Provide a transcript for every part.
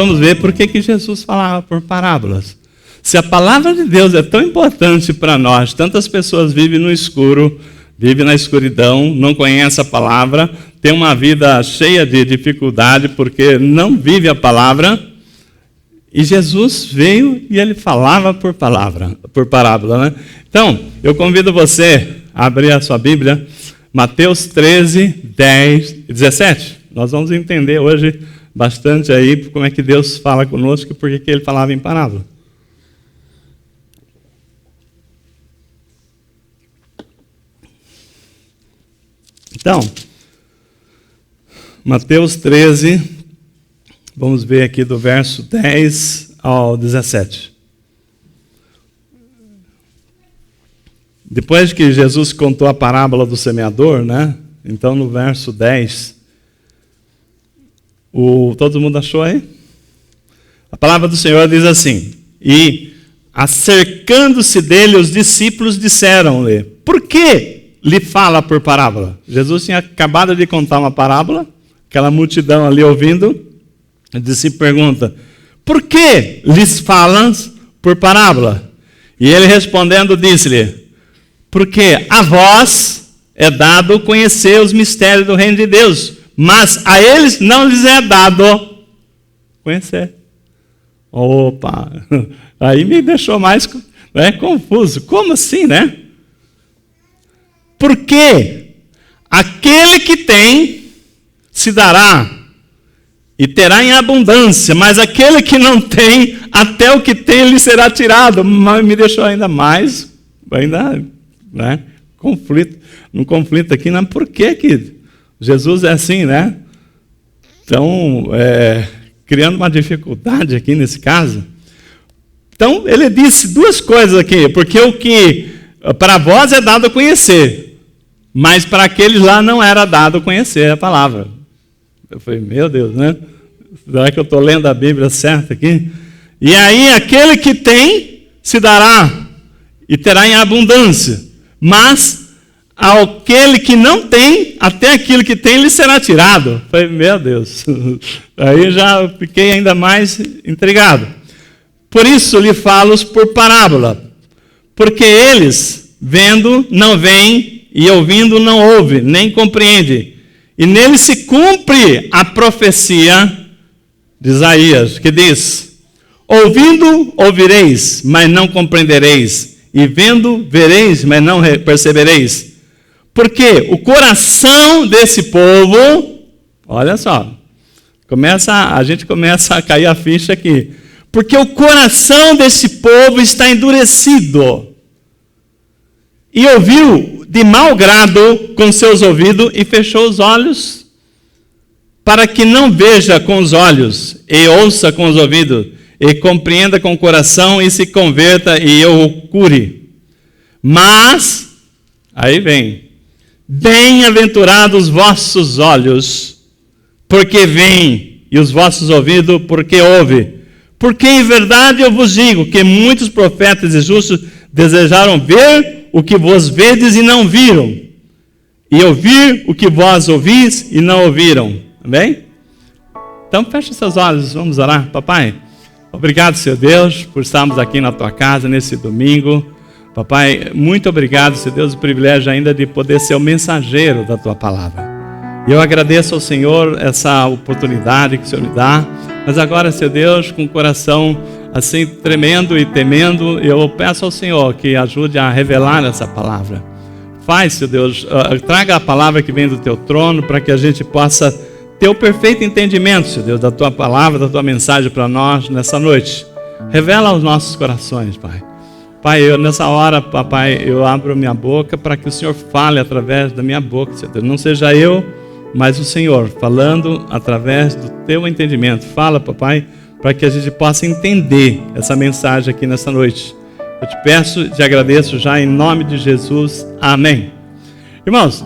vamos ver por que Jesus falava por parábolas. Se a palavra de Deus é tão importante para nós, tantas pessoas vivem no escuro, vivem na escuridão, não conhecem a palavra, têm uma vida cheia de dificuldade porque não vive a palavra. E Jesus veio e ele falava por parábola, né? Então, eu convido você a abrir a sua Bíblia, Mateus 13, 10 e 17. Nós vamos entender hoje bastante aí como é que Deus fala conosco e por que ele falava em parábola. Então, Mateus 13, vamos ver aqui do verso 10 ao 17. Depois que Jesus contou a parábola do semeador, né? Então no verso 10, todo mundo achou aí? A palavra do Senhor diz assim: e acercando-se dele, os discípulos disseram-lhe: por que lhe fala por parábola? Jesus tinha acabado de contar uma parábola, aquela multidão ali ouvindo. O discípulo pergunta: por que lhes falas por parábola? E ele respondendo disse-lhe: porque a vós é dado conhecer os mistérios do reino de Deus, mas a eles não lhes é dado conhecer. Opa, aí me deixou mais confuso. Como assim, né? Porque aquele que tem se dará e terá em abundância, mas aquele que não tem, até o que tem lhe será tirado. Mas me deixou ainda mais, conflito aqui, né? Por que Jesus é assim, né? Então, criando uma dificuldade aqui nesse caso. Então, ele disse duas coisas aqui, porque o que para vós é dado a conhecer, mas para aqueles lá não era dado a conhecer a palavra. Eu falei, meu Deus, né? Será que eu estou lendo a Bíblia certa aqui? E aí, aquele que tem, se dará e terá em abundância. Mas, aquele que não tem, até aquilo que tem, lhe será tirado. Eu falei, meu Deus. Aí já fiquei ainda mais intrigado. Por isso, lhe falo por parábola. Porque eles, vendo, não veem, e ouvindo, não ouvem, nem compreendem. E nele se cumpre a profecia de Isaías, que diz: ouvindo, ouvireis, mas não compreendereis, e vendo, vereis, mas não percebereis. Porque o coração desse povo, olha só, a gente começa a cair a ficha aqui. Porque o coração desse povo está endurecido. E ouviu de mau grado com seus ouvidos e fechou os olhos, para que não veja com os olhos, e ouça com os ouvidos, e compreenda com o coração, e se converta, e eu o cure. Mas, aí vem, bem-aventurados os vossos olhos, porque veem, e os vossos ouvidos, porque ouvem. Porque em verdade eu vos digo, que muitos profetas e justos desejaram ver o que vós vedes e não viram, e ouvir o que vós ouvis e não ouviram. Amém? Então feche seus olhos, vamos orar. Papai, obrigado, Senhor Deus, por estarmos aqui na tua casa nesse domingo. Papai, muito obrigado, Senhor Deus, o privilégio ainda de poder ser o mensageiro da tua palavra. E eu agradeço ao Senhor essa oportunidade que o Senhor me dá. Mas agora, Senhor Deus, com o coração assim tremendo e temendo, eu peço ao Senhor que ajude a revelar essa palavra. Faz, Senhor Deus, traga a palavra que vem do teu trono, para que a gente possa ter o perfeito entendimento, Senhor Deus, da tua palavra, da tua mensagem para nós nessa noite. Revela aos nossos corações, Pai. Pai, nessa hora, papai, eu abro minha boca para que o Senhor fale através da minha boca, Senhor Deus. Não seja eu, mas o Senhor falando através do teu entendimento. Fala, papai, para que a gente possa entender essa mensagem aqui nessa noite. Eu te peço e te agradeço já em nome de Jesus. Amém. Irmãos,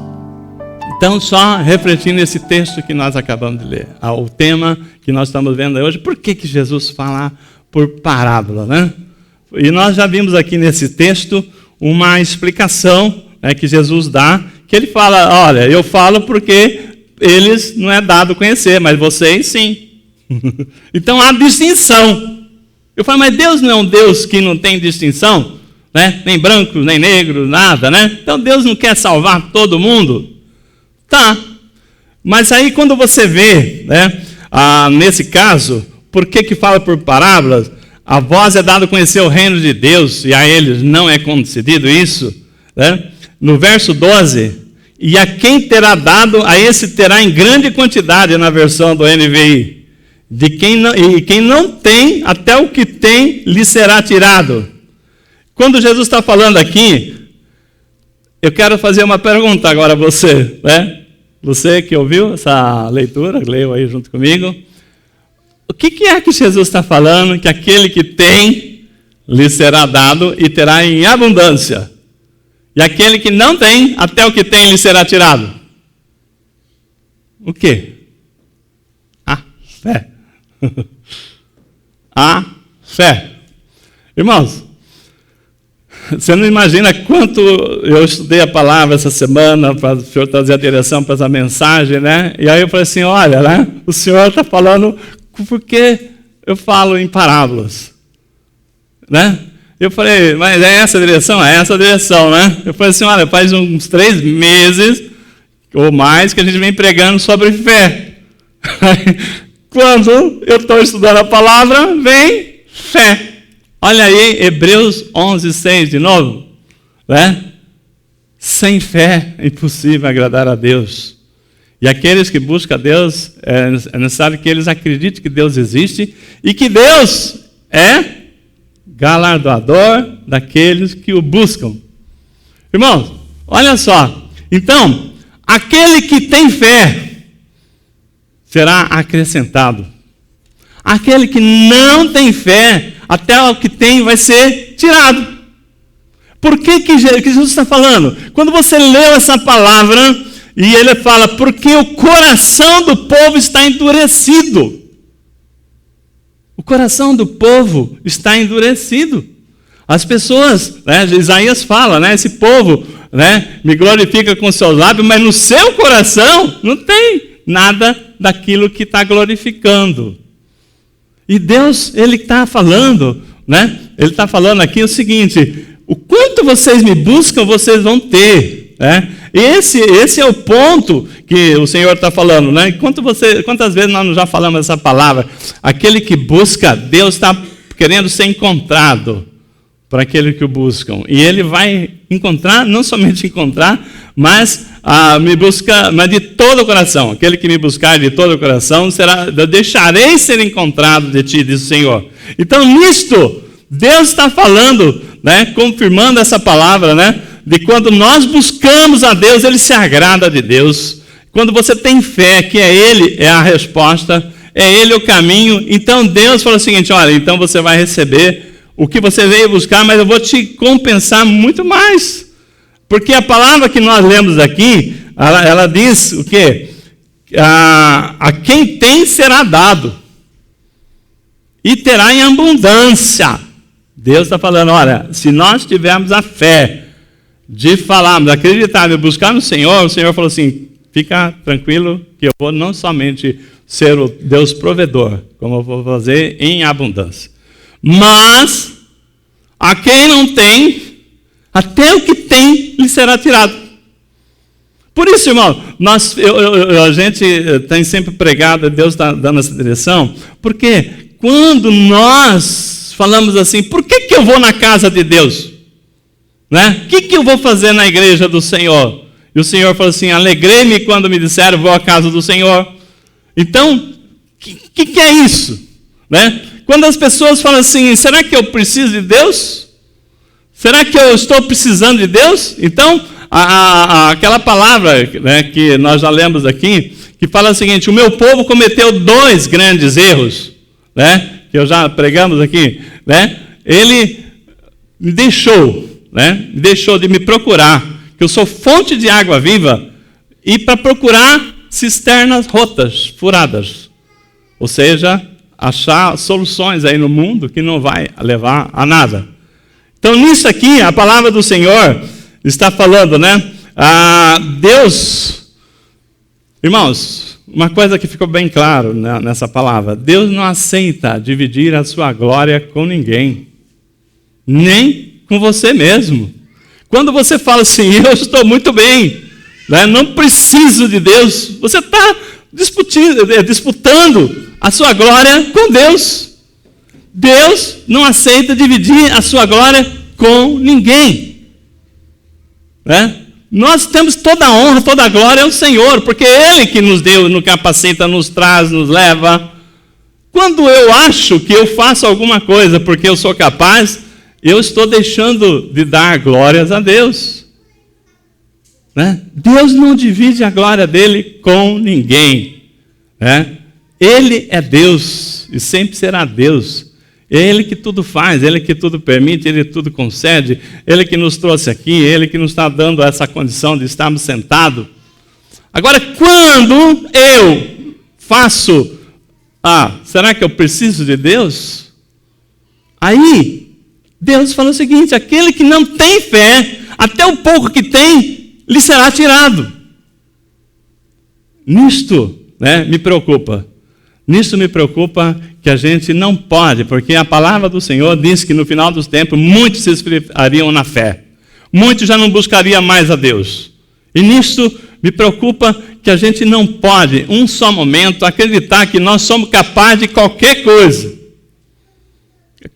então só refletindo nesse texto que nós acabamos de ler, o tema que nós estamos vendo hoje, por que Jesus fala por parábola, né? E nós já vimos aqui nesse texto uma explicação, né, que Jesus dá, que ele fala, olha, eu falo porque eles não é dado conhecer, mas vocês sim. Então há distinção. Eu falo, mas Deus não é um Deus que não tem distinção, né? Nem branco, nem negro, nada, né? Então Deus não quer salvar todo mundo? Tá. Mas aí quando você vê, né, nesse caso, por que fala por parábolas? A vós é dado conhecer o reino de Deus, e a eles não é concedido isso, né? No verso 12, e a quem terá dado, a esse terá em grande quantidade, na versão do NVI. Quem não tem, até o que tem lhe será tirado. Quando Jesus está falando aqui, eu quero fazer uma pergunta agora a você, né? Você que ouviu essa leitura, leu aí junto comigo. O que é que Jesus está falando? Que aquele que tem lhe será dado e terá em abundância. E aquele que não tem, até o que tem lhe será tirado. O quê? A fé. A fé. Irmãos, você não imagina quanto eu estudei a palavra essa semana para o senhor trazer a direção para essa mensagem, né? E aí eu falei assim, olha, né? O senhor está falando porque eu falo em parábolas, né? Eu falei, mas é essa a direção? É essa a direção, né? Eu falei assim, olha, faz uns 3 meses ou mais que a gente vem pregando sobre fé. Quando eu estou estudando a palavra, vem fé. Olha aí, Hebreus 11:6 de novo, né? Sem fé é impossível agradar a Deus. E aqueles que buscam a Deus, é necessário que eles acreditem que Deus existe e que Deus é galardoador daqueles que o buscam. Irmãos, olha só. Então, aquele que tem fé será acrescentado. Aquele que não tem fé, até o que tem vai ser tirado. Por que Jesus está falando? Quando você leu essa palavra, e ele fala, porque o coração do povo está endurecido. O coração do povo está endurecido. As pessoas, né, Isaías fala, né, esse povo, né, me glorifica com seus lábios, mas no seu coração não tem nada daquilo que está glorificando. E Deus, Ele está falando, né, Ele está falando aqui o seguinte, o quanto vocês me buscam, vocês vão ter, né? Esse é o ponto que o Senhor está falando, né? Quantas vezes nós já falamos essa palavra? Aquele que busca, Deus está querendo ser encontrado para aquele que o buscam. E Ele vai encontrar, não somente encontrar, mas me busca, mas de todo o coração. Aquele que me buscar de todo o coração, eu deixarei ser encontrado de ti, diz o Senhor. Então, nisto, Deus está falando, né? Confirmando essa palavra, né? De quando nós buscamos a Deus, Ele se agrada de Deus. Quando você tem fé que Ele é a resposta, é Ele o caminho, então Deus fala o seguinte, olha, então você vai receber o que você veio buscar, mas eu vou te compensar muito mais. Porque a palavra que nós lemos aqui, ela diz o quê? A quem tem será dado, e terá em abundância. Deus está falando, olha, se nós tivermos a fé, de falarmos, acreditar e buscar no Senhor, o Senhor falou assim, fica tranquilo que eu vou não somente ser o Deus provedor, como eu vou fazer em abundância. Mas, a quem não tem, até o que tem lhe será tirado. Por isso, irmão, a gente tem sempre pregado, Deus está dando essa direção, porque quando nós falamos assim, por que eu vou na casa de Deus? Né? O que eu vou fazer na igreja do Senhor? E o Senhor falou assim, alegrei-me quando me disseram, vou à casa do Senhor. Então, o que é isso? Né? Quando as pessoas falam assim, será que eu preciso de Deus? Será que eu estou precisando de Deus? Então, aquela palavra, né, que nós já lemos aqui, que fala o seguinte, o meu povo cometeu 2 grandes erros, né, que eu já pregamos aqui, né? Ele me deixou de me procurar, que eu sou fonte de água viva, e para procurar cisternas rotas, furadas. Ou seja, achar soluções aí no mundo que não vai levar a nada. Então, nisso aqui, a palavra do Senhor está falando, né? Deus, irmãos, uma coisa que ficou bem claro nessa palavra: Deus não aceita dividir a sua glória com ninguém, nem com você mesmo. Quando você fala assim, eu estou muito bem, né, não preciso de Deus, você está disputando a sua glória com Deus. Deus não aceita dividir a sua glória com ninguém, né? Nós temos toda a honra, toda a glória ao Senhor, porque é Ele que nos deu, nos capacita, nos traz, nos leva. Quando eu acho que eu faço alguma coisa porque eu sou capaz, eu estou deixando de dar glórias a Deus, né? Deus não divide a glória dele com ninguém, né? Ele é Deus e sempre será Deus. É Ele que tudo faz, Ele que tudo permite, Ele que tudo concede, Ele que nos trouxe aqui, Ele que nos está dando essa condição de estarmos sentados. Agora, quando eu faço, será que eu preciso de Deus? Aí, Deus fala o seguinte: aquele que não tem fé, até o pouco que tem, lhe será tirado. Nisto, né, me preocupa. Nisso me preocupa que a gente não pode, porque a palavra do Senhor diz que no final dos tempos muitos se esfriariam na fé. Muitos já não buscariam mais a Deus. E nisso me preocupa que a gente não pode, um só momento, acreditar que nós somos capazes de qualquer coisa.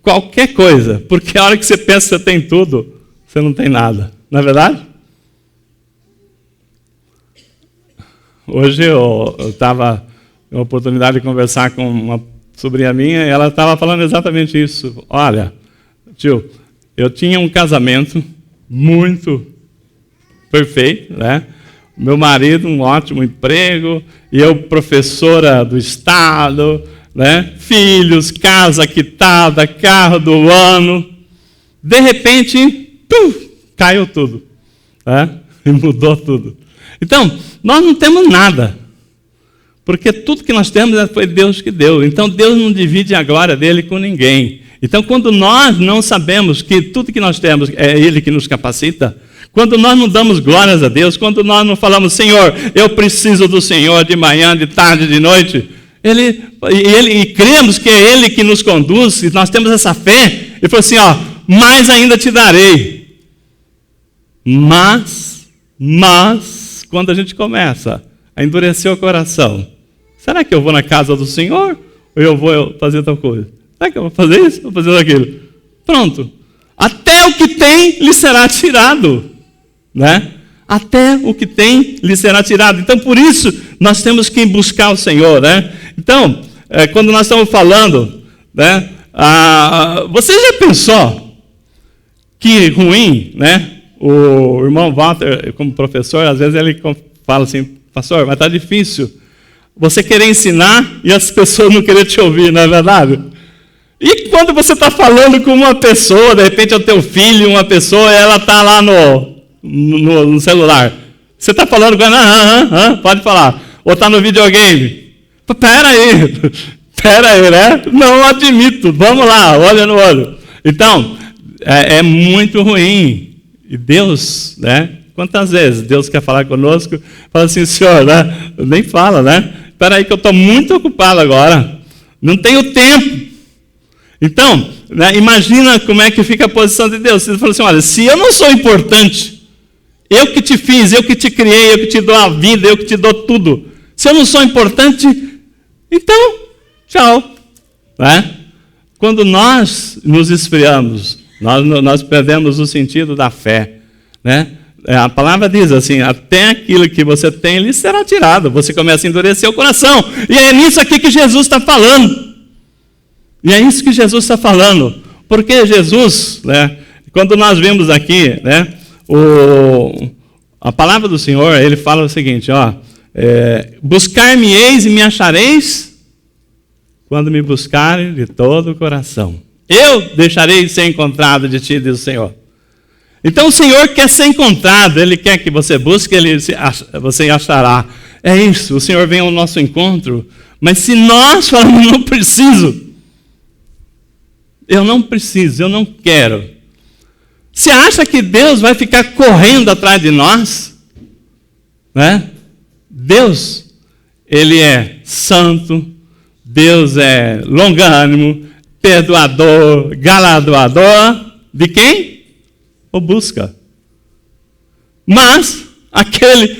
Qualquer coisa. Porque a hora que você pensa que você tem tudo, você não tem nada. Não é verdade? Hoje eu estava uma oportunidade de conversar com uma sobrinha minha, e ela estava falando exatamente isso. Olha, tio, eu tinha um casamento muito perfeito, né? Meu marido, um ótimo emprego, e eu, professora do estado, né? Filhos, casa quitada, carro do ano. De repente, caiu tudo, né? E mudou tudo. Então, nós não temos nada. Porque tudo que nós temos foi Deus que deu. Então Deus não divide a glória dele com ninguém. Então quando nós não sabemos que tudo que nós temos é Ele que nos capacita, quando nós não damos glórias a Deus, quando nós não falamos, Senhor, eu preciso do Senhor de manhã, de tarde, de noite, e cremos que é Ele que nos conduz, e nós temos essa fé, Ele falou assim, mais ainda te darei. Mas, quando a gente começa a endurecer o coração, será que eu vou na casa do Senhor ou eu vou fazer tal coisa? Será que eu vou fazer isso ou fazer aquilo? Pronto. Até o que tem lhe será tirado, né? Até o que tem lhe será tirado. Então, por isso, nós temos que buscar o Senhor, né? Então, quando nós estamos falando, né? Você já pensou que ruim, né? O irmão Walter, como professor, às vezes ele fala assim, pastor, mas está difícil você querer ensinar e as pessoas não querem te ouvir, não é verdade? E quando você está falando com uma pessoa, de repente é o teu filho, uma pessoa, ela está lá no celular. Você está falando com ela, pode falar. Ou está no videogame. Pera aí, né? Não admito, vamos lá, olha no olho. Então, é muito ruim. E Deus, né? Quantas vezes Deus quer falar conosco, fala assim, Senhor, né? Nem fala, né? Espera aí que eu estou muito ocupado agora, não tenho tempo. Então, né, imagina como é que fica a posição de Deus. Ele fala assim, olha, se eu não sou importante, eu que te fiz, eu que te criei, eu que te dou a vida, eu que te dou tudo. Se eu não sou importante, então, tchau. Né? Quando nós nos esfriamos, nós perdemos o sentido da fé, né? A palavra diz assim, até aquilo que você tem, lhe será tirado. Você começa a endurecer o coração. E é nisso aqui que Jesus está falando. E é isso que Jesus está falando. Porque Jesus, né, quando nós vemos aqui, né, a palavra do Senhor, ele fala o seguinte, buscar-me-eis e me achareis quando me buscarem de todo o coração. Eu deixarei de ser encontrado de ti, diz o Senhor. Então o Senhor quer ser encontrado, Ele quer que você busque, você achará. É isso, o Senhor vem ao nosso encontro. Mas se nós falamos, não preciso, eu não quero. Você acha que Deus vai ficar correndo atrás de nós? Né? Deus, Ele é santo, Deus é longânimo, perdoador, galardoador de quem? O busca. Mas aquele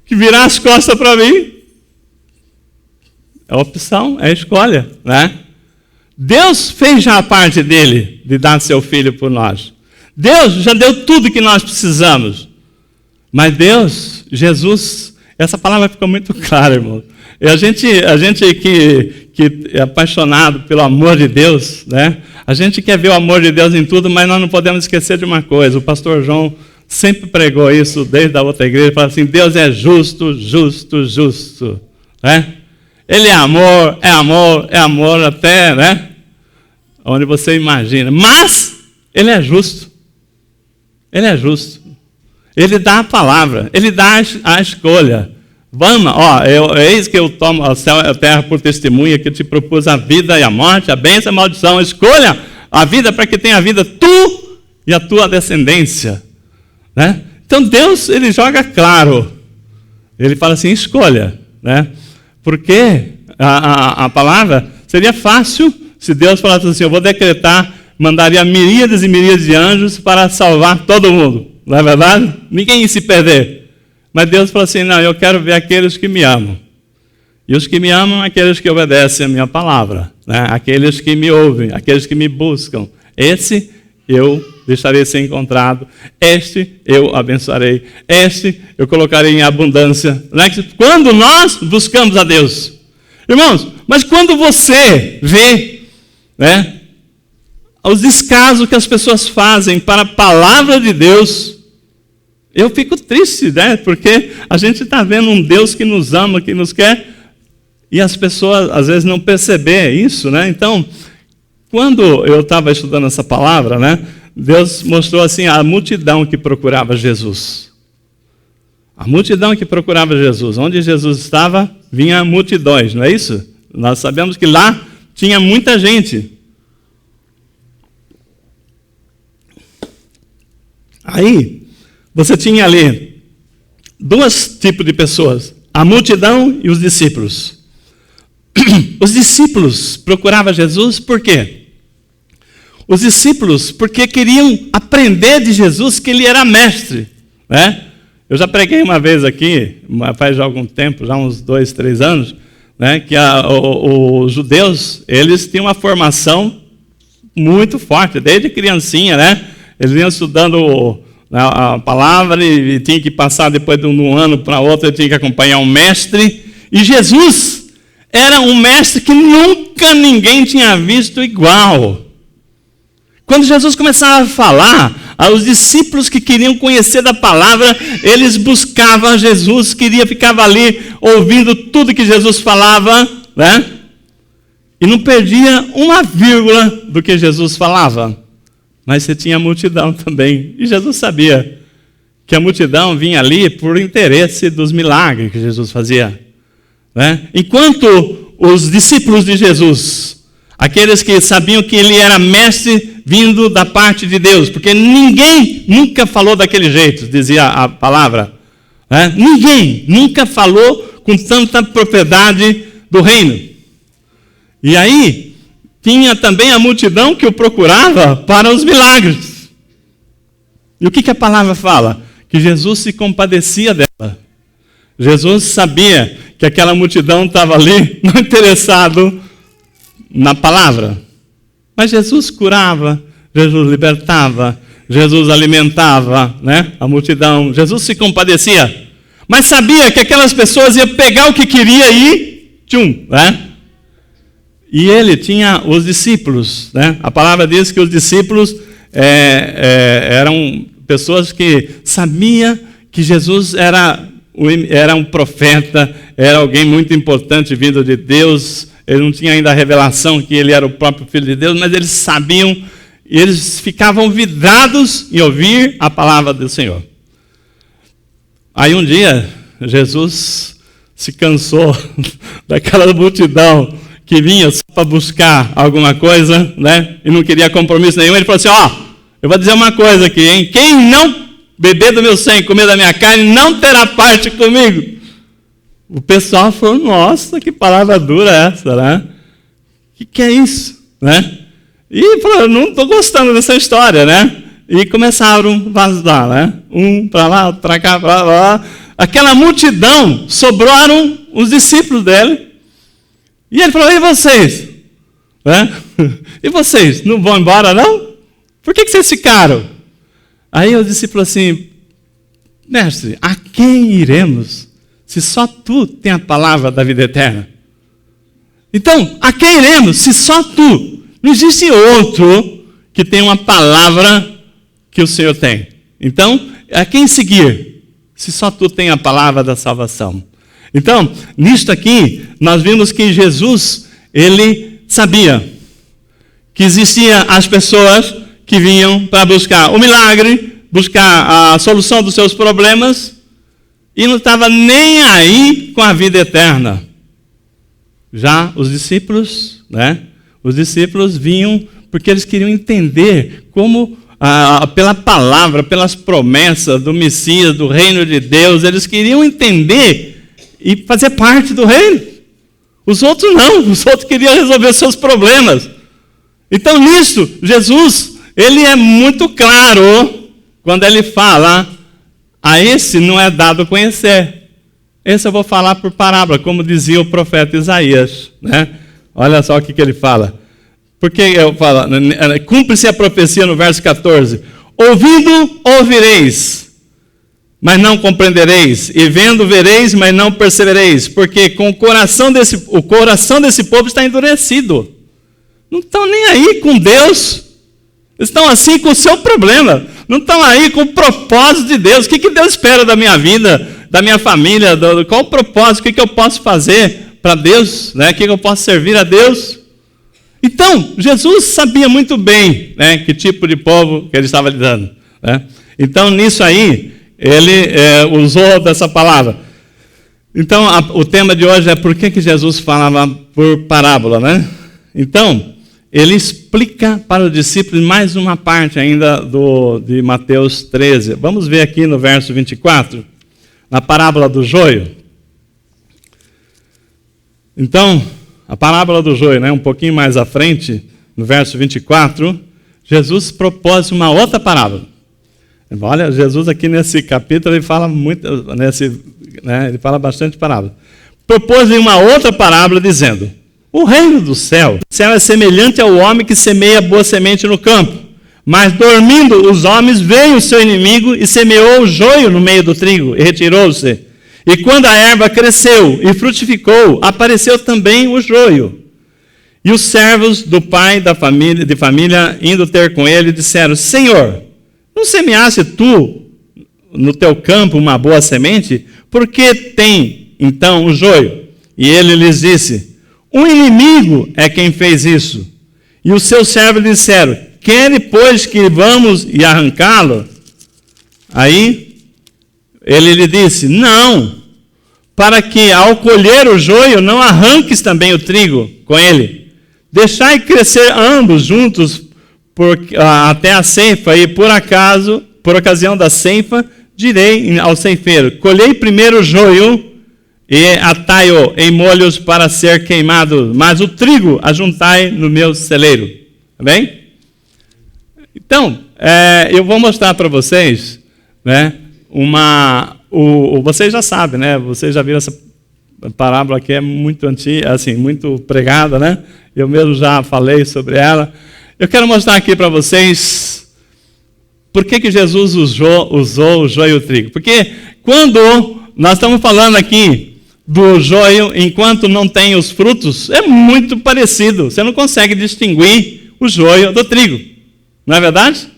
que virar as costas para mim, é opção, é escolha, né? Deus fez já a parte dele, de dar seu filho por nós. Deus já deu tudo que nós precisamos. Mas Deus, Jesus, essa palavra ficou muito clara, irmão. E a gente que é apaixonado pelo amor de Deus, né? A gente quer ver o amor de Deus em tudo, mas nós não podemos esquecer de uma coisa. O pastor João sempre pregou isso desde a outra igreja. Ele fala assim, Deus é justo, justo, justo. Né? Ele é amor até, né? Onde você imagina. Mas Ele é justo. Ele é justo. Ele dá a palavra. Ele dá a escolha. Vamos, eis que eu tomo o céu e a terra por testemunha, que eu te propus a vida e a morte, a bênção e a maldição. Escolha a vida para que tenha a vida tu e a tua descendência. Né? Então Deus, Ele joga claro. Ele fala assim, escolha. Né? Porque a palavra seria fácil se Deus falasse assim, eu vou decretar, mandaria miríades e miríades de anjos para salvar todo mundo. Não é verdade? Ninguém ia se perder. Mas Deus falou assim, não, eu quero ver aqueles que me amam. E os que me amam, aqueles que obedecem a minha palavra. Né? Aqueles que me ouvem, aqueles que me buscam. Esse eu deixarei ser encontrado. Este eu abençoarei. Este eu colocarei em abundância. Né? Quando nós buscamos a Deus. Irmãos, mas quando você vê, né, os descasos que as pessoas fazem para a palavra de Deus, eu fico triste, né? Porque a gente está vendo um Deus que nos ama, que nos quer, e as pessoas às vezes não percebem isso, né? Então, quando eu estava estudando essa palavra, né, Deus mostrou assim a multidão que procurava Jesus. A multidão que procurava Jesus. Onde Jesus estava, vinha multidões, não é isso? Nós sabemos que lá tinha muita gente. Aí, você tinha ali dois tipos de pessoas, a multidão e os discípulos. Os discípulos procuravam Jesus por quê? Os discípulos porque queriam aprender de Jesus que Ele era mestre. Né? Eu já preguei uma vez aqui, faz já algum tempo, já uns 2, 3 anos, né, que os judeus, eles tinham uma formação muito forte, desde criancinha, né? Eles vinham estudando a palavra e tinha que passar depois de um ano para outro, ele tinha que acompanhar um mestre. E Jesus era um mestre que nunca ninguém tinha visto igual. Quando Jesus começava a falar, os discípulos que queriam conhecer da palavra, eles buscavam Jesus, ficavam ali ouvindo tudo que Jesus falava, né? E não perdia uma vírgula do que Jesus falava. Mas você tinha a multidão também. E Jesus sabia que a multidão vinha ali por interesse dos milagres que Jesus fazia. Né? Enquanto os discípulos de Jesus, aqueles que sabiam que Ele era mestre vindo da parte de Deus, porque ninguém nunca falou daquele jeito, dizia a palavra. Né? Ninguém nunca falou com tanta propriedade do reino. E aí, tinha também a multidão que o procurava para os milagres. E o que a palavra fala? Que Jesus se compadecia dela. Jesus sabia que aquela multidão estava ali, não interessado na palavra. Mas Jesus curava, Jesus libertava, Jesus alimentava, né, a multidão. Jesus se compadecia. Mas sabia que aquelas pessoas iam pegar o que queria e né? E ele tinha os discípulos, né? A palavra diz que os discípulos eram pessoas que sabiam que Jesus era um profeta, era alguém muito importante vindo de Deus. Ele não tinha ainda a revelação que ele era o próprio Filho de Deus, mas eles sabiam e eles ficavam vidrados em ouvir a palavra do Senhor. Aí um dia, Jesus se cansou daquela multidão que vinha só para buscar alguma coisa, né? E não queria compromisso nenhum. Ele falou assim, eu vou dizer uma coisa aqui, hein? Quem não beber do meu sangue e comer da minha carne, não terá parte comigo. O pessoal falou, nossa, que palavra dura essa, né? O que é isso, né? E falou, não estou gostando dessa história, né? E começaram a vazar, né? Um para lá, outro para cá, para lá. Aquela multidão, sobraram os discípulos dele. E ele falou, e vocês? Né? E vocês, não vão embora não? Por que vocês ficaram? Aí o discípulo assim, mestre, a quem iremos, se só tu tem a palavra da vida eterna? Então, a quem iremos, se só tu? Não existe outro que tenha uma palavra que o Senhor tem. Então, a quem seguir, se só tu tem a palavra da salvação? Então, nisto aqui, nós vimos que Jesus, ele sabia que existiam as pessoas que vinham para buscar o milagre, buscar a solução dos seus problemas, e não estava nem aí com a vida eterna. Já os discípulos, né? Os discípulos vinham porque eles queriam entender como, pela palavra, pelas promessas do Messias, do reino de Deus, eles queriam entender e fazer parte do reino. Os outros não, os outros queriam resolver seus problemas. Então, nisso, Jesus, ele é muito claro quando ele fala, a esse não é dado conhecer. Esse eu vou falar por parábola, como dizia o profeta Isaías, né? Olha só o que ele fala. Porque eu falo, cumpre-se a profecia no verso 14. Ouvindo, ouvireis, mas não compreendereis. E vendo, vereis, mas não percebereis. Porque o coração desse povo está endurecido. Não estão nem aí com Deus. Estão assim com o seu problema. Não estão aí com o propósito de Deus. O que Deus espera da minha vida, da minha família? Qual o propósito? O que eu posso fazer para Deus? Né? O que eu posso servir a Deus? Então, Jesus sabia muito bem, né, que tipo de povo que ele estava lidando. Né? Então, nisso aí, ele usou dessa palavra. Então, o tema de hoje é por que Jesus falava por parábola, né? Então, ele explica para os discípulos mais uma parte ainda de Mateus 13. Vamos ver aqui no verso 24, na parábola do joio. Então, a parábola do joio, né, um pouquinho mais à frente, no verso 24, Jesus propôs uma outra parábola. Olha, Jesus aqui nesse capítulo, ele fala muito, ele fala bastante parábola. Propôs uma outra parábola dizendo, o reino do céu é semelhante ao homem que semeia boa semente no campo. Mas dormindo os homens, veio o seu inimigo e semeou o joio no meio do trigo e retirou-se. E quando a erva cresceu e frutificou, apareceu também o joio. E os servos do pai de família, indo ter com ele, disseram, Senhor, não semeaste tu no teu campo uma boa semente? Por que tem, então, o joio? E ele lhes disse, um inimigo é quem fez isso. E os seus servos disseram, quere, pois, que vamos e arrancá-lo? Aí ele lhe disse, não, para que ao colher o joio não arranques também o trigo com ele. Deixai crescer ambos juntos até a ceifa, e por ocasião da ceifa, direi ao ceifeiro, colhei primeiro o joio e atai-o em molhos para ser queimado, mas o trigo ajuntai no meu celeiro. Tá bem? Então, eu vou mostrar para vocês, né, vocês já sabem, né? Vocês já viram essa parábola que é muito antiga, assim, muito pregada, né? Eu mesmo já falei sobre ela. Eu quero mostrar aqui para vocês por que Jesus usou o joio e o trigo. Porque quando nós estamos falando aqui do joio, enquanto não tem os frutos, é muito parecido. Você não consegue distinguir o joio do trigo. Não é verdade?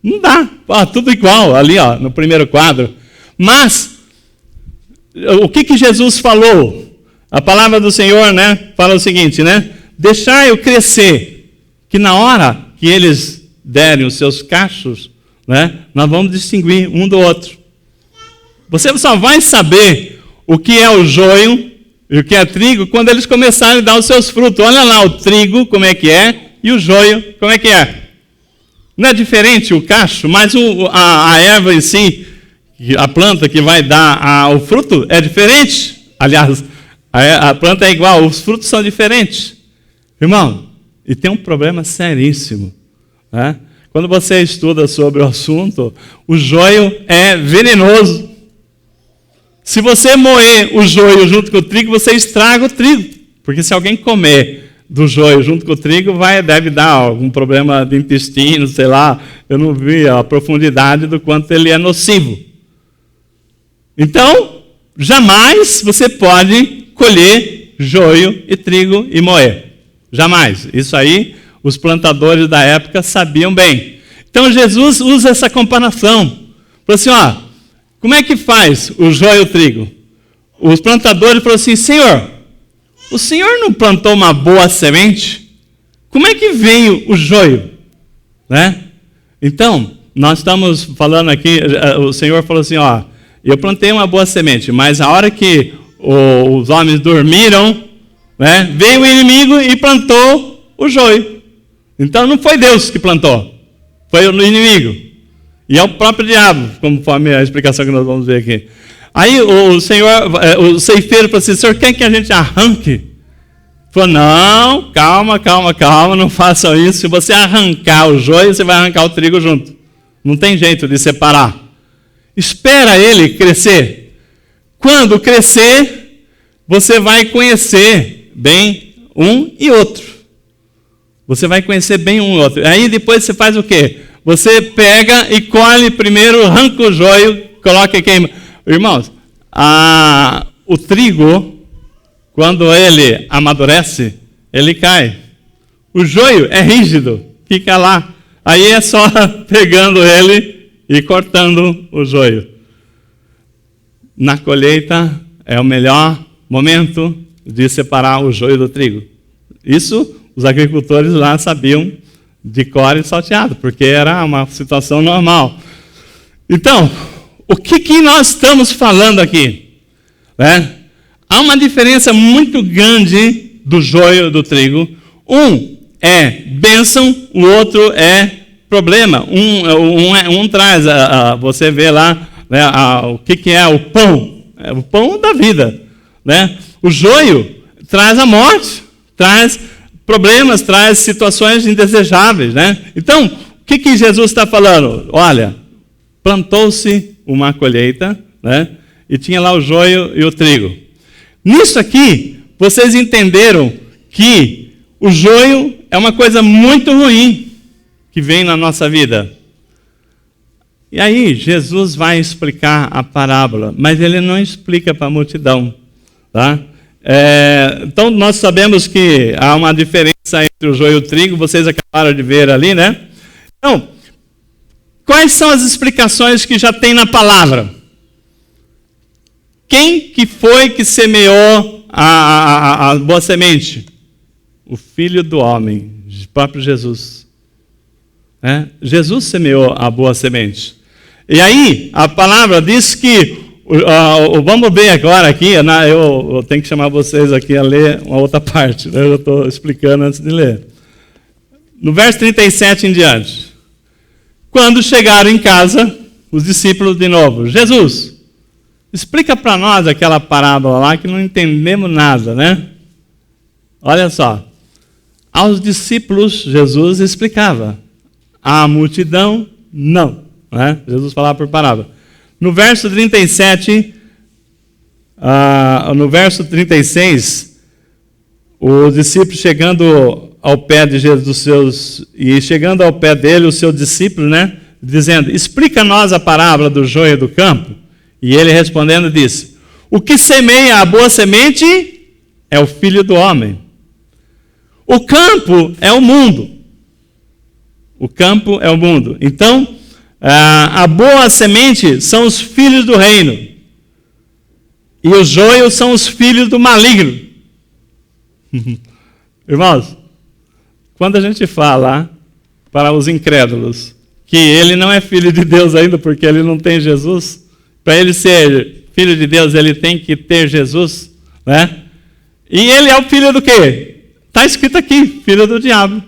Não dá. Tudo igual ali, no primeiro quadro. Mas, o que Jesus falou? A palavra do Senhor, né, fala o seguinte, né? Deixai-o crescer, que na hora que eles derem os seus cachos, né, nós vamos distinguir um do outro. Você só vai saber o que é o joio e o que é trigo quando eles começarem a dar os seus frutos. Olha lá o trigo, como é que é, e o joio, como é que é. Não é diferente o cacho, mas a erva em si, a planta que vai dar o fruto, é diferente. Aliás, a planta é igual, os frutos são diferentes. Irmão, e tem um problema seríssimo, né? Quando você estuda sobre o assunto, o joio é venenoso. Se você moer o joio junto com o trigo, você estraga o trigo. Porque se alguém comer do joio junto com o trigo, deve dar algum problema de intestino, sei lá. Eu não vi a profundidade do quanto ele é nocivo. Então, jamais você pode colher joio e trigo e moer. Jamais. Isso aí, os plantadores da época sabiam bem. Então, Jesus usa essa comparação. Falou assim, ó, como é que faz o joio e o trigo? Os plantadores falaram assim, Senhor, o Senhor não plantou uma boa semente? Como é que veio o joio? Né? Então, nós estamos falando aqui, o Senhor falou assim, ó, eu plantei uma boa semente, mas a hora que os homens dormiram, né, veio o inimigo e plantou o joio. Então não foi Deus que plantou, foi o inimigo. E é o próprio diabo, conforme a explicação que nós vamos ver aqui. Aí o ceifeiro falou assim, Senhor, quer que a gente arranque? Falou, não, calma, não façam isso. Se você arrancar o joio, você vai arrancar o trigo junto. Não tem jeito de separar. Espera ele crescer. Quando crescer, você vai conhecer bem um e outro. Você vai conhecer bem um e outro. Aí depois você faz o quê? Você pega e colhe primeiro, arranca o joio, coloca e queima. Irmãos, o trigo, quando ele amadurece, ele cai. O joio é rígido, fica lá. Aí é só pegando ele e cortando o joio. Na colheita é o melhor momento de separar o joio do trigo. Isso os agricultores lá sabiam de cor e salteado, porque era uma situação normal. Então, o que nós estamos falando aqui? Né? Há uma diferença muito grande do joio e do trigo. Um é bênção, o outro é problema. Um traz, você vê lá, né, o que é o pão? É o pão da vida. Né? O joio traz a morte, traz problemas, traz situações indesejáveis. Né? Então, o que Jesus está falando? Olha, plantou-se uma colheita, né? E tinha lá o joio e o trigo. Nisso aqui, vocês entenderam que o joio é uma coisa muito ruim que vem na nossa vida. E aí, Jesus vai explicar a parábola, mas ele não explica para a multidão. Tá? Então, nós sabemos que há uma diferença entre o joio e o trigo, vocês acabaram de ver ali, né? Então, quais são as explicações que já tem na palavra? Quem que foi que semeou a boa semente? O Filho do Homem, o próprio Jesus. Jesus semeou a boa semente. E aí, a palavra diz que, vamos ver agora aqui, eu tenho que chamar vocês aqui a ler uma outra parte, né? Eu estou explicando antes de ler. No verso 37 em diante. Quando chegaram em casa, os discípulos de novo, Jesus, explica para nós aquela parábola lá que não entendemos nada, né? Olha só. Aos discípulos, Jesus explicava. À multidão, não. Né? Jesus falava por parábola. No verso 37, no verso 36, os discípulos chegando ao pé de Jesus, e chegando ao pé dele, o seu discípulo, né? Dizendo, explica-nos a parábola do joio do campo. E ele respondendo disse, o que semeia a boa semente é o Filho do Homem. O campo é o mundo. O campo é o mundo. Então, a boa semente são os filhos do reino. E os joios são os filhos do maligno. Irmãos, quando a gente fala para os incrédulos que ele não é filho de Deus ainda porque ele não tem Jesus, para ele ser filho de Deus ele tem que ter Jesus, né? E ele é o filho do quê? Está escrito aqui, filho do diabo.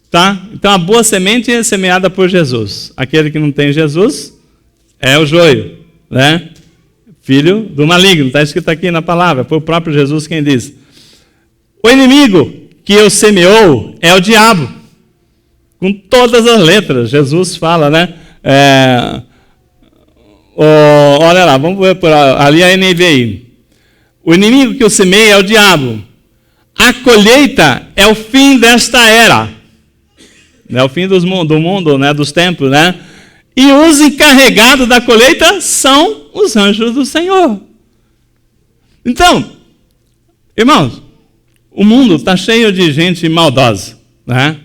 Tá? Então a boa semente é semeada por Jesus. Aquele que não tem Jesus é o joio, né? filho do maligno. Está escrito aqui na palavra, foi o próprio Jesus quem disse. O inimigo que eu semeou é o diabo. Com todas as letras, Jesus fala, né? Olha lá, vamos ver por ali a NVI. O inimigo que eu semeei é o diabo. A colheita é o fim desta era. É o fim do mundo, né? Dos tempos, né? E os encarregados da colheita são os anjos do Senhor. Então, irmãos, o mundo está cheio de gente maldosa, né?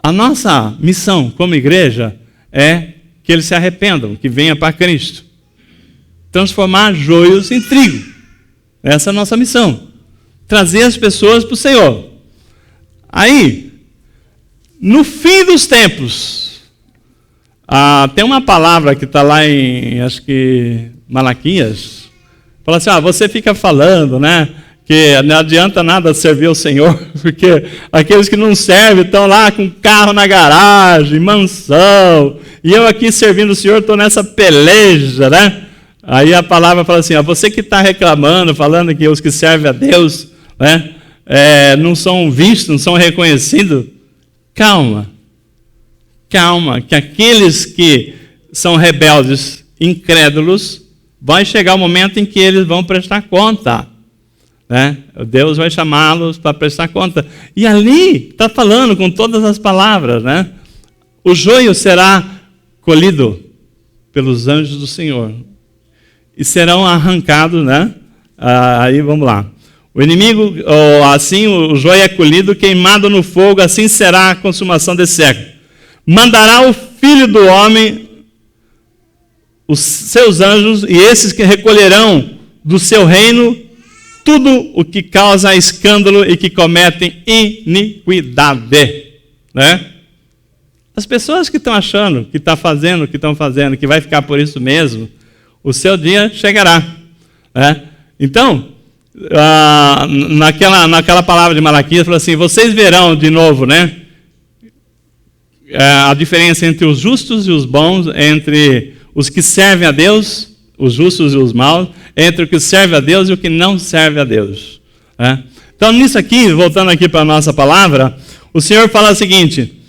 A nossa missão como igreja é que eles se arrependam, que venham para Cristo. Transformar joios em trigo. Essa é a nossa missão. Trazer as pessoas para o Senhor. Aí, no fim dos tempos, tem uma palavra que está lá em, acho que, Malaquias. Fala assim, você fica falando, né? Que não adianta nada servir ao Senhor, porque aqueles que não servem estão lá com carro na garagem, mansão, e eu aqui servindo o Senhor estou nessa peleja, né? Aí a palavra fala assim, você que está reclamando, falando que os que servem a Deus, né, não são vistos, não são reconhecidos, calma, que aqueles que são rebeldes, incrédulos, vai chegar o momento em que eles vão prestar conta. Né? Deus vai chamá-los para prestar conta. E ali está falando com todas as palavras, né? O joio será colhido pelos anjos do Senhor e serão arrancados, né? Aí vamos lá. O inimigo, assim o joio é colhido, queimado no fogo, assim será a consumação desse século. Mandará o Filho do Homem os seus anjos, e esses que recolherão do seu reino tudo o que causa escândalo e que cometem iniquidade, né? As pessoas que estão achando, que estão fazendo o que estão fazendo, que vai ficar por isso mesmo, o seu dia chegará, né? Então, naquela palavra de Malaquias, fala assim, vocês verão de novo, né? A diferença entre os justos e os bons, entre os que servem a Deus, os justos e os maus, entre o que serve a Deus e o que não serve a Deus. Né? Então, nisso aqui, voltando aqui para a nossa palavra, o Senhor fala o seguinte,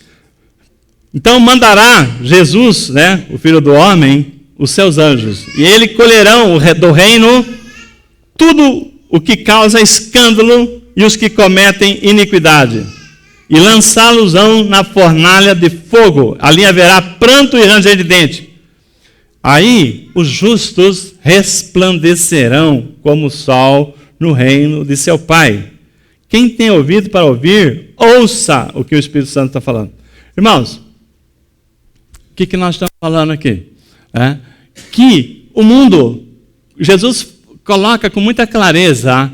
então mandará Jesus, né, o Filho do Homem, os seus anjos, e ele colherão do reino tudo o que causa escândalo e os que cometem iniquidade, e lançá-los-ão na fornalha de fogo, ali haverá pranto e ranger de dente. Aí os justos resplandecerão como o sol no reino de seu Pai. Quem tem ouvido para ouvir, ouça o que o Espírito Santo está falando. Irmãos, o que nós estamos falando aqui? Que o mundo, Jesus coloca com muita clareza,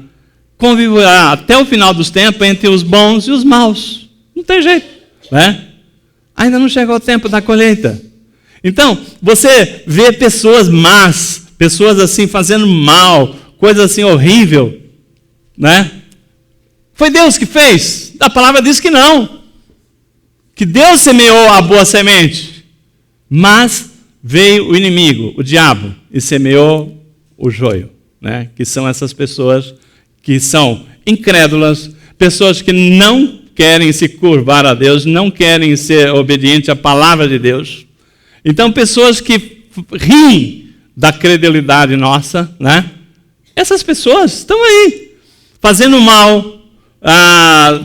conviverá até o final dos tempos entre os bons e os maus. Não tem jeito, né? Ainda não chegou o tempo da colheita. Então, você vê pessoas más, pessoas assim fazendo mal, coisa assim horrível, né? Foi Deus que fez? A palavra diz que não. Que Deus semeou a boa semente, mas veio o inimigo, o diabo, e semeou o joio, né? Que são essas pessoas que são incrédulas, pessoas que não querem se curvar a Deus, não querem ser obedientes à palavra de Deus. Então, pessoas que riem da credulidade nossa, né? Essas pessoas estão aí, fazendo mal,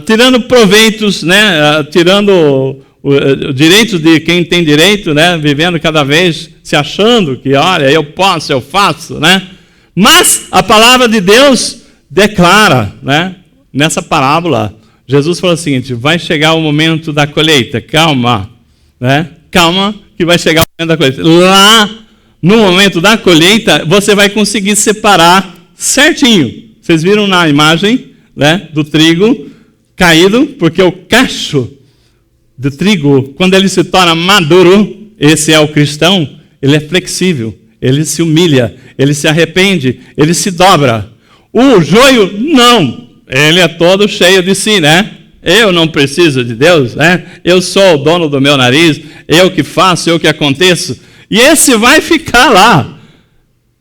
tirando proveitos, né? Tirando o direito de quem tem direito, né? Vivendo cada vez, se achando que, olha, eu posso, eu faço, né? Mas a palavra de Deus declara, né? Nessa parábola, Jesus falou o seguinte, vai chegar o momento da colheita, calma, né? Calma, que vai chegar o momento da colheita. Lá, no momento da colheita, você vai conseguir separar certinho. Vocês viram na imagem, né, do trigo caído, porque o cacho do trigo, quando ele se torna maduro, esse é o cristão, ele é flexível, ele se humilha, ele se arrepende, ele se dobra. O joio, não. Ele é todo cheio de si, né? Eu não preciso de Deus, né? Eu sou o dono do meu nariz, eu que faço, eu que aconteço. E esse vai ficar lá,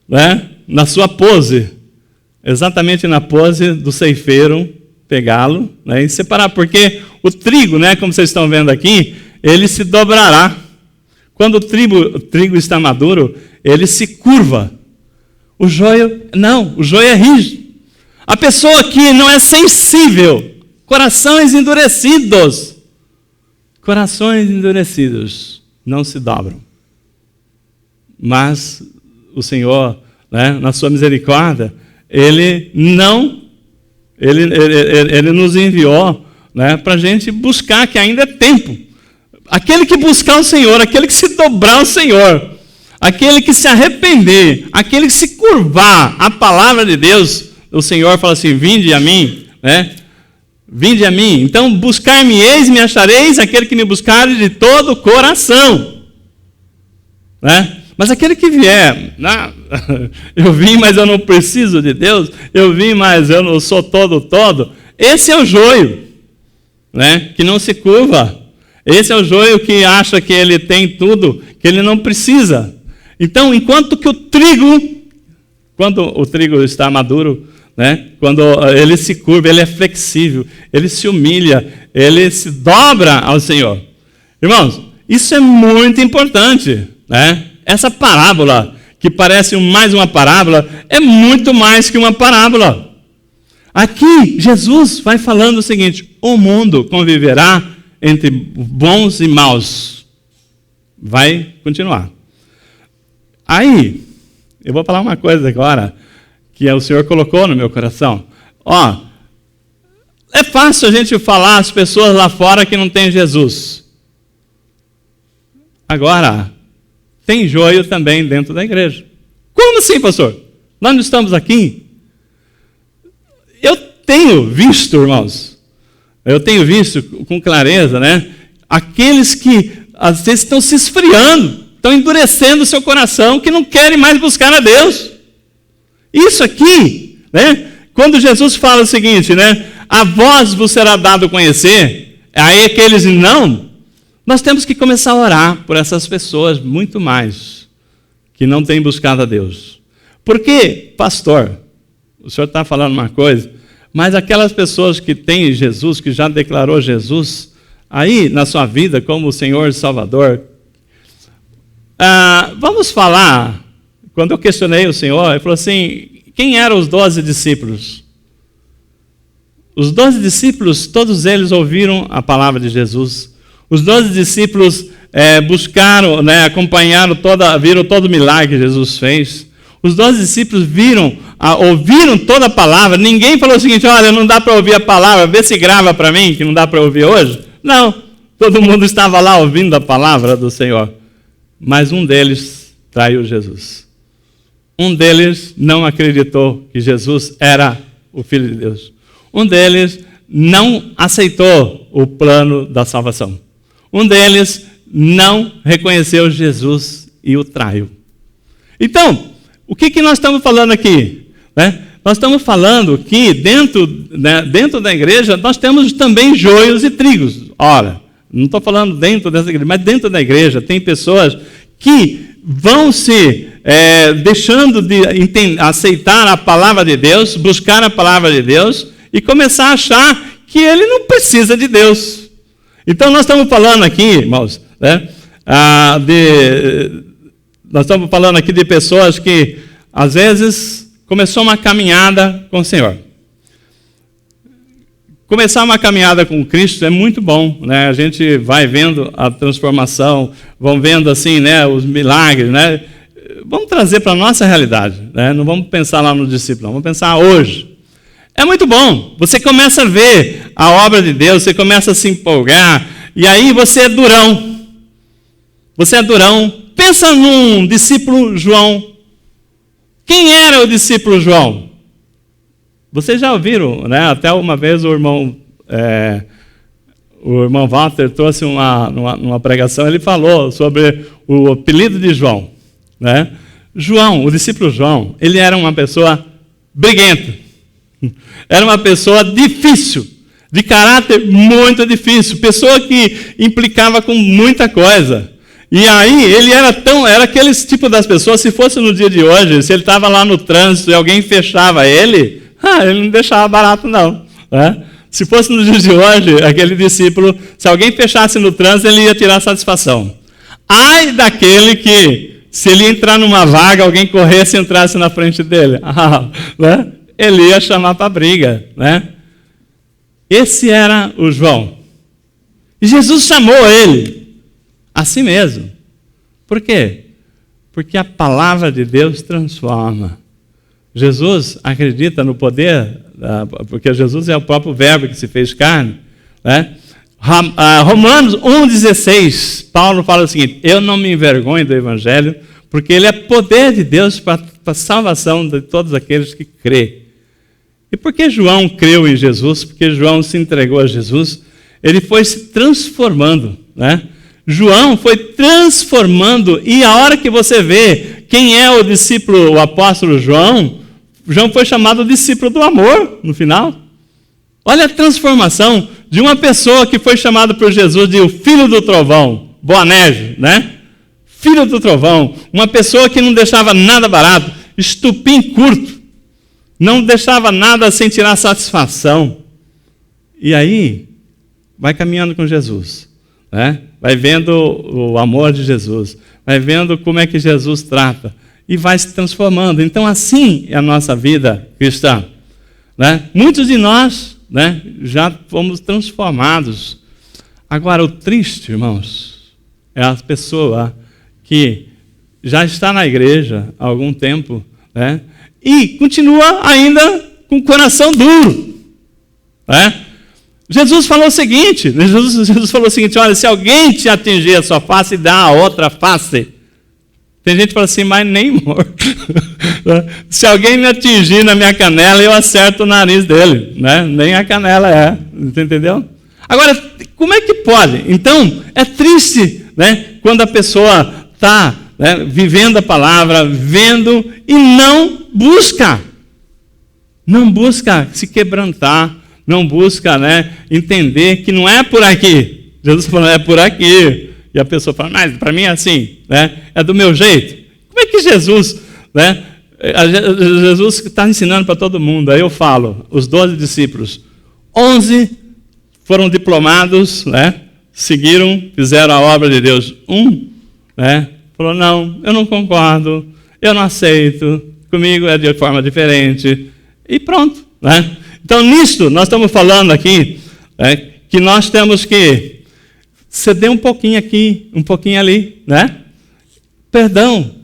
né? na sua pose, exatamente na pose do ceifeiro, pegá-lo, né, e separar, porque o trigo, né, como vocês estão vendo aqui, ele se dobrará. Quando o trigo está maduro, ele se curva. O joio, não, o joio é rígido. A pessoa que não é sensível, corações endurecidos não se dobram. Mas o Senhor, né, na sua misericórdia, Ele nos enviou, né, para a gente buscar, que ainda é tempo. Aquele que buscar o Senhor, aquele que se dobrar ao Senhor, aquele que se arrepender, aquele que se curvar à palavra de Deus, o Senhor fala assim, vinde a mim, né? Vinde a mim. Então, buscar-me-eis, me achareis, aquele que me buscar de todo o coração. Né? Mas aquele que vier, eu vim, mas eu não preciso de Deus, eu vim, mas eu não sou todo, esse é o joio, né? Que não se curva. Esse é o joio que acha que ele tem tudo, que ele não precisa. Então, enquanto que quando o trigo está maduro, né? Quando ele se curva, ele é flexível, ele se humilha, ele se dobra ao Senhor. Irmãos, isso é muito importante, né? Essa parábola, que parece mais uma parábola, é muito mais que uma parábola. Aqui, Jesus vai falando o seguinte, o mundo conviverá entre bons e maus. Vai continuar. Aí, eu vou falar uma coisa agora, que o Senhor colocou no meu coração. É fácil a gente falar às pessoas lá fora que não tem Jesus. Agora, tem joio também dentro da igreja. Como assim, pastor? Nós não estamos aqui? Eu tenho visto, irmãos, com clareza, né? Aqueles que às vezes estão se esfriando, estão endurecendo o seu coração, que não querem mais buscar a Deus. Isso aqui, né? Quando Jesus fala o seguinte, né? A vós vos será dado conhecer, aí aqueles não, nós temos que começar a orar por essas pessoas muito mais, que não têm buscado a Deus. Porque, pastor, o senhor está falando uma coisa, mas aquelas pessoas que têm Jesus, que já declarou Jesus, aí na sua vida como o Senhor e Salvador, vamos falar, quando eu questionei o Senhor, ele falou assim, quem eram os 12 discípulos? Os 12 discípulos, todos eles ouviram a palavra de Jesus. Os 12 discípulos buscaram, né, acompanharam, viram todo o milagre que Jesus fez. Os 12 discípulos ouviram toda a palavra. Ninguém falou o seguinte, olha, não dá para ouvir a palavra, vê se grava para mim, que não dá para ouvir hoje. Não, todo mundo estava lá ouvindo a palavra do Senhor. Mas um deles traiu Jesus. Um deles não acreditou que Jesus era o Filho de Deus. Um deles não aceitou o plano da salvação. Um deles não reconheceu Jesus e o traiu. Então, o que nós estamos falando aqui? Né? Nós estamos falando que dentro da igreja nós temos também joios e trigos. Ora, não estou falando dentro dessa igreja, mas dentro da igreja tem pessoas que vão se deixando de aceitar a palavra de Deus, buscar a palavra de Deus e começar a achar que ele não precisa de Deus. Então nós estamos falando aqui, irmãos, né, nós estamos falando aqui de pessoas que às vezes começou uma caminhada com o Senhor. Começar uma caminhada com Cristo é muito bom, né? A gente vai vendo a transformação, vão vendo assim, né, os milagres, né? Vamos trazer para a nossa realidade, né? Não vamos pensar lá no discípulo, vamos pensar hoje. É muito bom, você começa a ver a obra de Deus, você começa a se empolgar, e aí você é durão. Você é durão. Pensa num discípulo João. Quem era o discípulo João? Vocês já ouviram, né? Até uma vez o irmão Walter trouxe numa pregação, ele falou sobre o apelido de João, né? João, o discípulo João, ele era uma pessoa briguenta, era uma pessoa difícil, de caráter muito difícil, pessoa que implicava com muita coisa. E aí ele era aquele tipo das pessoas, se fosse no dia de hoje, se ele estava lá no trânsito e alguém fechava ele não deixava barato não, né? Se fosse no dia de hoje, aquele discípulo, se alguém fechasse no trânsito, ele ia tirar satisfação. Ai daquele que, se ele entrar numa vaga, alguém corresse e entrasse na frente dele, né? Ele ia chamar para briga, né? Esse era o João. E Jesus chamou ele assim mesmo. Por quê? Porque a palavra de Deus transforma. Jesus acredita no poder, porque Jesus é o próprio verbo que se fez carne, né? Romanos 1,16, Paulo fala o seguinte: eu não me envergonho do Evangelho, porque ele é poder de Deus para a salvação de todos aqueles que crêem. E por que João creu em Jesus? Porque João se entregou a Jesus, ele foi se transformando, né? João foi transformando, e a hora que você vê quem é o discípulo, o apóstolo João, João foi chamado discípulo do amor, no final. Olha a transformação de uma pessoa que foi chamada por Jesus de o filho do trovão, Boanerges, né? Filho do trovão, uma pessoa que não deixava nada barato, estupim curto, não deixava nada sem tirar satisfação. E aí, vai caminhando com Jesus, né? Vai vendo o amor de Jesus, vai vendo como é que Jesus trata, e vai se transformando. Então, assim é a nossa vida cristã, né? Muitos de nós, né, já fomos transformados. Agora, o triste, irmãos, é a pessoa que já está na igreja há algum tempo, né, e continua ainda com o coração duro, né? Jesus falou o seguinte, olha, se alguém te atingir a sua face, dá a outra face. Tem gente que fala assim, mas nem morto. Se alguém me atingir na minha canela, eu acerto o nariz dele, né? Nem a canela entendeu? Agora, como é que pode? Então, é triste, né, quando a pessoa está, né, vivendo a palavra, vendo e não busca se quebrantar, não busca, né, entender que não é por aqui. Jesus falou, é por aqui. E a pessoa fala, mas para mim é assim, né? É do meu jeito. Como é que Jesus, né? Jesus está ensinando para todo mundo. Aí eu falo, os 12 discípulos, 11 foram diplomados, né? Seguiram, fizeram a obra de Deus. Né, falou, não, eu não concordo, eu não aceito, comigo é de forma diferente. E pronto, né? Então, nisso, nós estamos falando aqui, né, que nós temos que ceder um pouquinho aqui, um pouquinho ali, né? Perdão.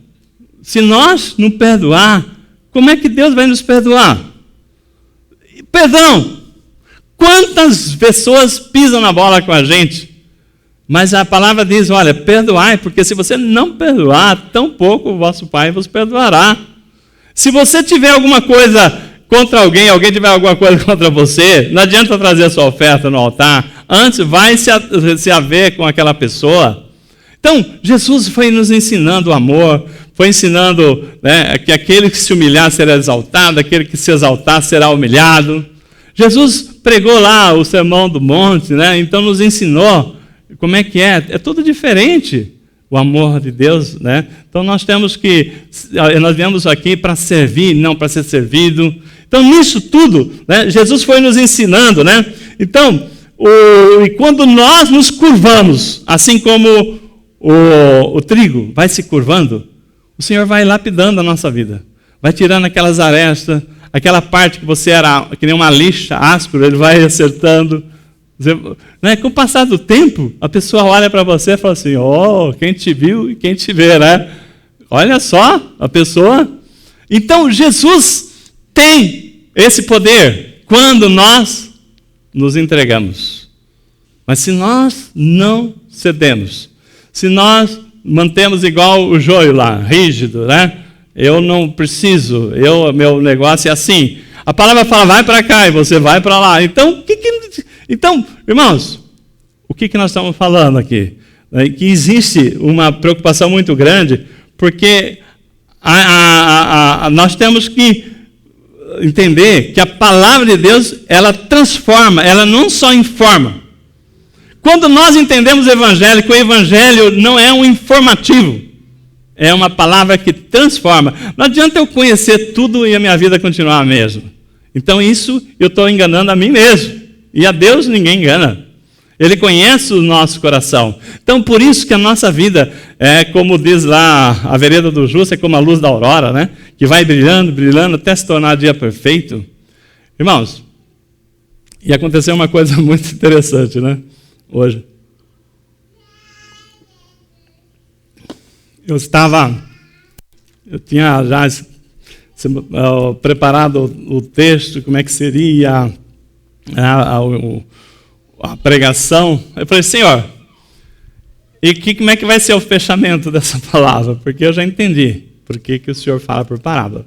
Se nós não perdoar, como é que Deus vai nos perdoar? Perdão. Quantas pessoas pisam na bola com a gente? Mas a palavra diz, olha, perdoai, porque se você não perdoar, tampouco o vosso Pai vos perdoará. Se você tiver alguma coisa contra alguém tiver alguma coisa contra você, não adianta trazer a sua oferta no altar, antes vai se haver com aquela pessoa. Então, Jesus foi nos ensinando o amor, foi ensinando, né, que aquele que se humilhar será exaltado, aquele que se exaltar será humilhado. Jesus pregou lá o Sermão do Monte, né, então nos ensinou como é que é tudo diferente. O amor de Deus, né? Então nós viemos aqui para servir, não para ser servido. Então nisso tudo, né, Jesus foi nos ensinando, né? Então, e quando nós nos curvamos, assim como o trigo vai se curvando, o Senhor vai lapidando a nossa vida, vai tirando aquelas arestas, aquela parte que você era que nem uma lixa áspera, Ele vai acertando. Né? Com o passar do tempo, a pessoa olha para você e fala assim, quem te viu e quem te vê, né? Olha só, a pessoa. Então, Jesus tem esse poder quando nós nos entregamos. Mas se nós não cedemos, se nós mantemos igual o joio lá, rígido, né? Eu não preciso, meu negócio é assim. A palavra fala, vai para cá e você vai para lá. Então, irmãos, o que nós estamos falando aqui? Que existe uma preocupação muito grande, porque nós temos que entender que a palavra de Deus, ela transforma, ela não só informa. Quando nós entendemos o Evangelho, que o Evangelho não é um informativo, é uma palavra que transforma. Não adianta eu conhecer tudo e a minha vida continuar a mesma. Então isso eu estou enganando a mim mesmo. E a Deus ninguém engana. Ele conhece o nosso coração. Então por isso que a nossa vida é, como diz lá, a vereda do justo é como a luz da aurora, né? Que vai brilhando, brilhando até se tornar dia perfeito. Irmãos, e aconteceu uma coisa muito interessante, né? Hoje. Eu tinha já preparado o texto, como é que seria a pregação. Eu falei, Senhor, e como é que vai ser o fechamento dessa palavra? Porque eu já entendi por que o Senhor fala por parábola.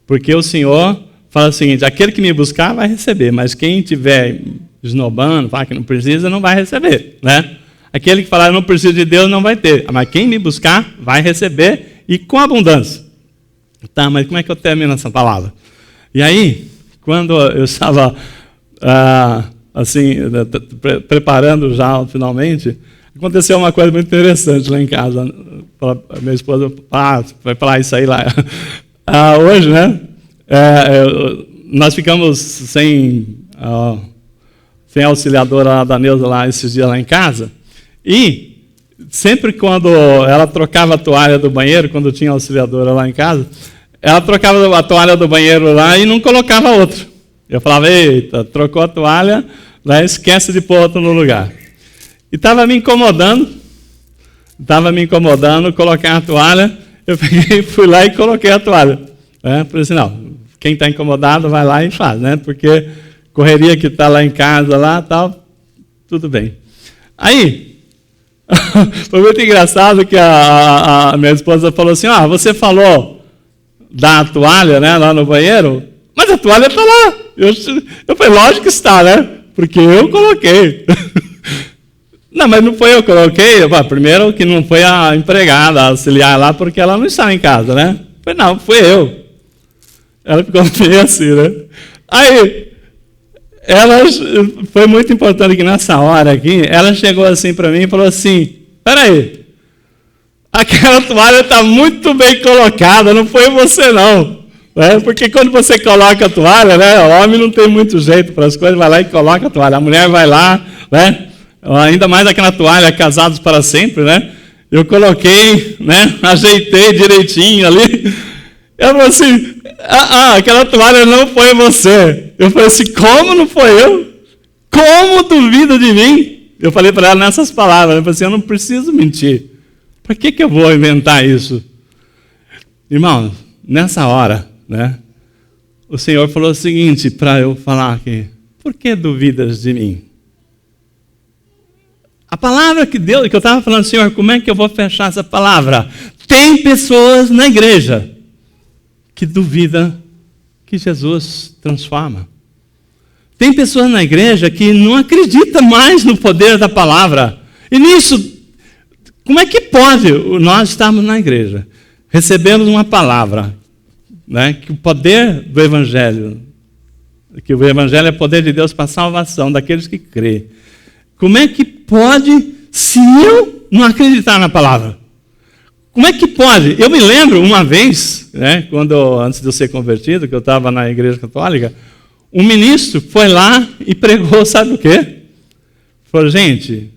Porque o Senhor fala o seguinte, aquele que me buscar vai receber, mas quem estiver esnobando, falar que não precisa, não vai receber, né? Aquele que falar, eu não preciso de Deus, não vai ter. Mas quem me buscar, vai receber e com abundância. Tá, mas como é que eu termino essa palavra? E aí, quando eu estava, preparando já finalmente, aconteceu uma coisa muito interessante lá em casa. A minha esposa vai falar isso aí lá. Hoje, né? Nós ficamos sem auxiliadora da Neuza lá esses dias lá em casa. E sempre quando ela trocava a toalha do banheiro, quando tinha auxiliadora lá em casa, ela trocava a toalha do banheiro lá e não colocava outra. Eu falava, eita, trocou a toalha, lá esquece de pôr outra no lugar. E estava me incomodando colocar a toalha. Eu peguei, fui lá e coloquei a toalha. Falei assim, não, quem está incomodado vai lá e faz, né? Porque correria que está lá em casa, lá tal, tudo bem. Aí, foi muito engraçado que a minha esposa falou assim, você falou da toalha, né, lá no banheiro, mas a toalha está lá. Eu falei, lógico que está, né? Porque eu coloquei. Não, mas não foi eu que coloquei. Primeiro que não foi a empregada a auxiliar lá, porque ela não estava em casa, né? Eu falei, não, foi eu. Ela ficou meio assim, né? Aí, foi muito importante que nessa hora aqui, ela chegou assim para mim e falou assim, peraí, aquela toalha está muito bem colocada, não foi você não. Porque quando você coloca a toalha, né, o homem não tem muito jeito para as coisas, vai lá e coloca a toalha. A mulher vai lá, né, ainda mais aquela toalha casados para sempre, né? Eu coloquei, né, ajeitei direitinho ali. Ela falou assim, aquela toalha não foi você. Eu falei assim, como não foi eu? Como duvida de mim? Eu falei para ela nessas palavras, eu falei assim, eu não preciso mentir. Para que eu vou inventar isso? Irmão, nessa hora, né, o Senhor falou o seguinte para eu falar aqui, por que duvidas de mim? A palavra que Deus, que eu estava falando, Senhor, como é que eu vou fechar essa palavra? Tem pessoas na igreja que duvidam que Jesus transforma. Tem pessoas na igreja que não acreditam mais no poder da palavra. E nisso, como é que pode nós estarmos na igreja, recebemos uma palavra, né, que o poder do Evangelho, que o Evangelho é o poder de Deus para a salvação daqueles que crêem. Como é que pode, se eu não acreditar na palavra? Como é que pode? Eu me lembro uma vez, né, antes de eu ser convertido, que eu estava na igreja católica, um ministro foi lá e pregou, sabe o quê? Falou, gente,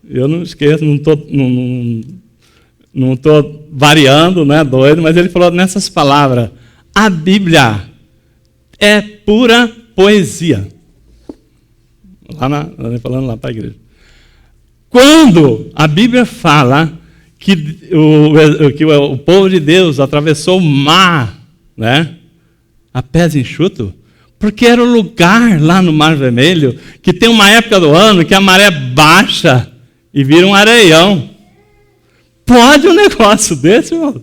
eu não esqueço, não estou variando, né, doido, mas ele falou nessas palavras, a Bíblia é pura poesia. Falando lá para a igreja. Quando a Bíblia fala que o povo de Deus atravessou o mar, né, a pés enxuto, porque era o lugar lá no Mar Vermelho que tem uma época do ano que a maré baixa e vira um areião. Pode um negócio desse, irmão?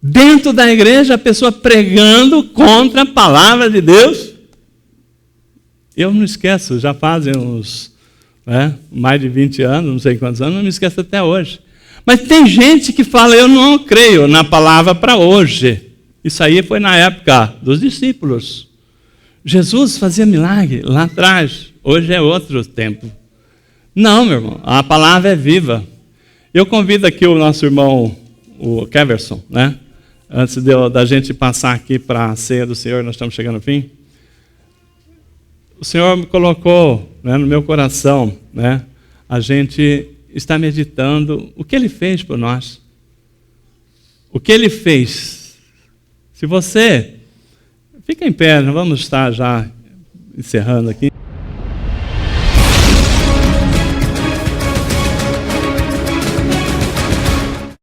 Dentro da igreja, a pessoa pregando contra a palavra de Deus. Eu não esqueço, já fazem uns mais de 20 anos, não sei quantos anos, não me esqueço até hoje. Mas tem gente que fala, eu não creio na palavra para hoje. Isso aí foi na época dos discípulos. Jesus fazia milagre lá atrás. Hoje é outro tempo. Não, meu irmão, a palavra é viva. Eu convido aqui o nosso irmão, o Keverson, né? Antes da gente passar aqui para a ceia do Senhor, nós estamos chegando ao fim. O Senhor me colocou, né, no meu coração, né? A gente está meditando o que Ele fez por nós. O que Ele fez. Se você... Fica em pé, nós vamos estar já encerrando aqui.